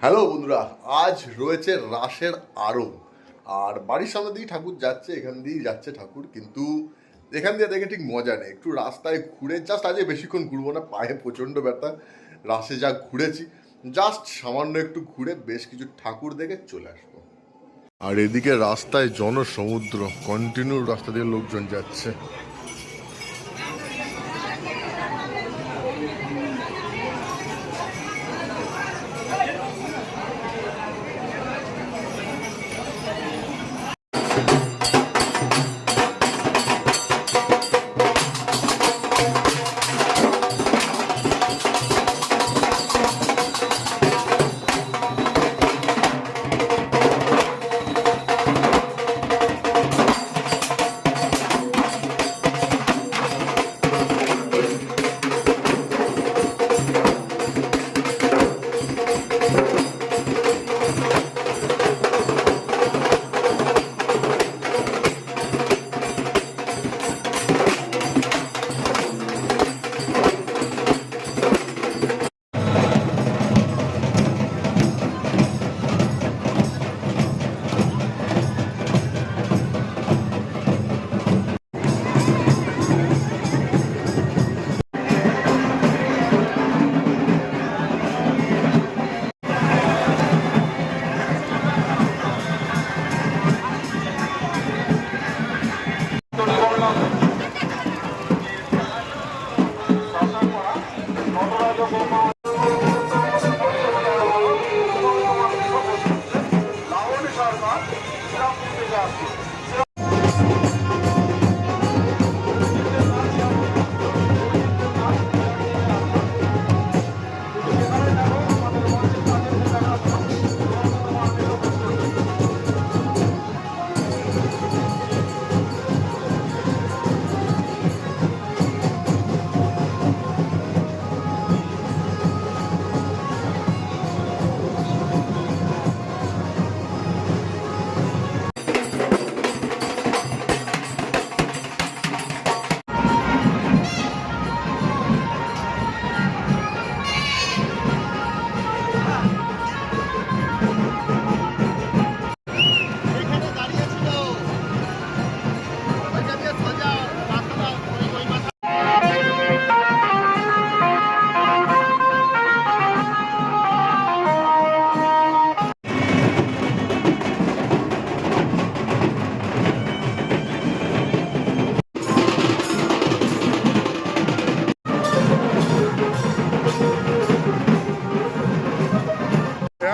Hello বন্ধুরা, আজ রয়েছে রাসের আরব। আর বাড়ির সামনে দিয়েই ঠাকুর যাচ্ছে, এখান দিয়েই যাচ্ছে ঠাকুর, কিন্তু এখান দিয়ে দেখে ঠিক মজা নেই। একটু রাস্তায় ঘুরে জাস্ট, আজকে বেশিক্ষণ ঘুরবো না, পায়ে প্রচণ্ড ব্যথা। রাসে যা ঘুরেছি, জাস্ট সামান্য একটু ঘুরে বেশ কিছু ঠাকুর দেখে চলে আসবো। আর এদিকে রাস্তায় জনসমুদ্র, কন্টিনিউ রাস্তা দিয়ে লোকজন যাচ্ছে।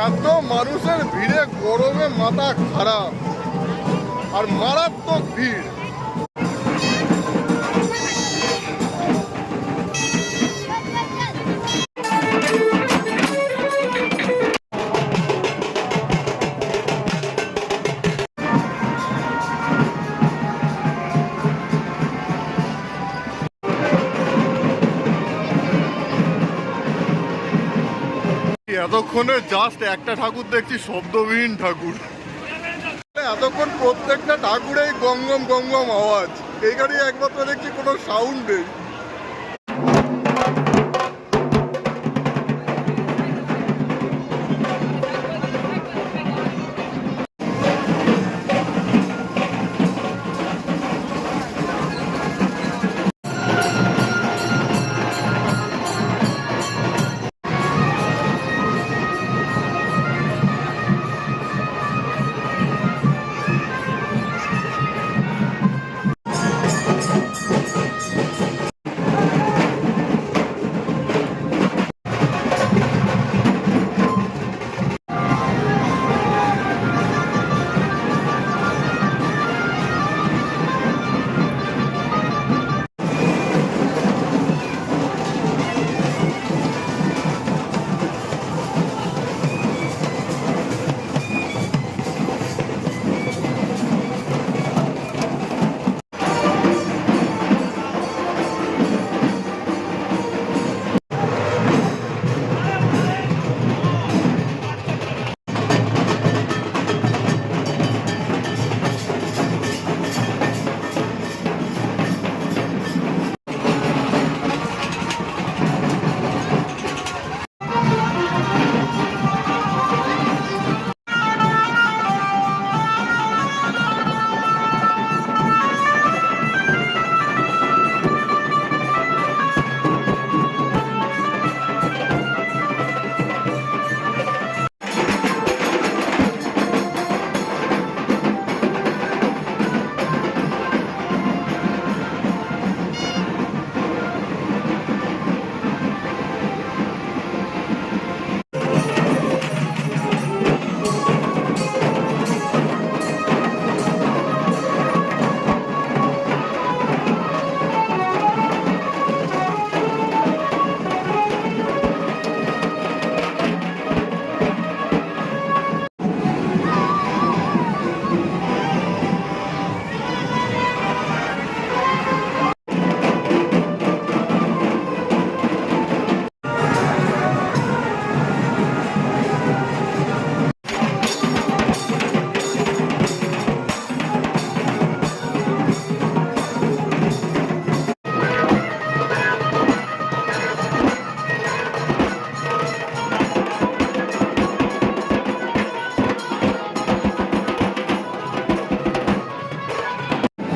এত মানুষের ভিড়ে গরমে মাথা খারাপ, আর মারাত্মক ভিড়। এতক্ষণে জাস্ট একটা ঠাকুর দেখছি, শব্দবিহীন ঠাকুর। এতক্ষণ প্রত্যেকটা ঠাকুরেই গঙ্গম গঙ্গম আওয়াজ, এই গাড়ি একমাত্র দেখছি কোনো সাউন্ড নেই।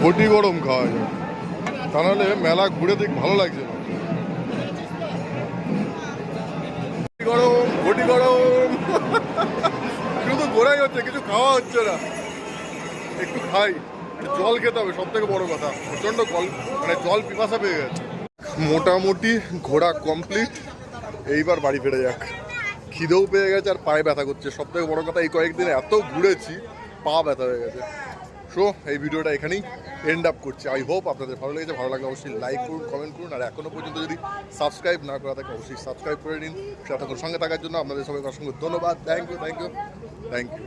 ঘটি গরম খাওয়া যায়, তা নাহলে মেলা ঘুরে দেখ ভালো লাগছে না। গরম ঘটি গরম শুধু ঘোরাই হচ্ছে, কিছু খাওয়া হচ্ছে না। একটু খাই, জল খেতে হবে, সব থেকে বড় কথা। প্রচন্ড জল পিপাসা পেয়ে গেছে। মোটামুটি ঘোরা কমপ্লিট, এইবার বাড়ি ফিরে যাক। খিদেও পেয়ে গেছে আর পায়ে ব্যথা করছে। সব থেকে বড় কথা, এই কয়েকদিন এত ঘুরেছি, পা ব্যথা হয়ে গেছে। সো এই ভিডিওটা এখানেই এন্ড আপ করছি। আই হোপ আপনাদের ভালো লেগেছে। ভালো লাগলে অবশ্যই লাইক করুন, কমেন্ট করুন, আর এখনো পর্যন্ত যদি সাবস্ক্রাইব না করা থাকে অবশ্যই সাবস্ক্রাইব করে নিন। সাথে সঙ্গে থাকার জন্য আপনাদের সবাইকে অসংখ্য ধন্যবাদ। Thank you.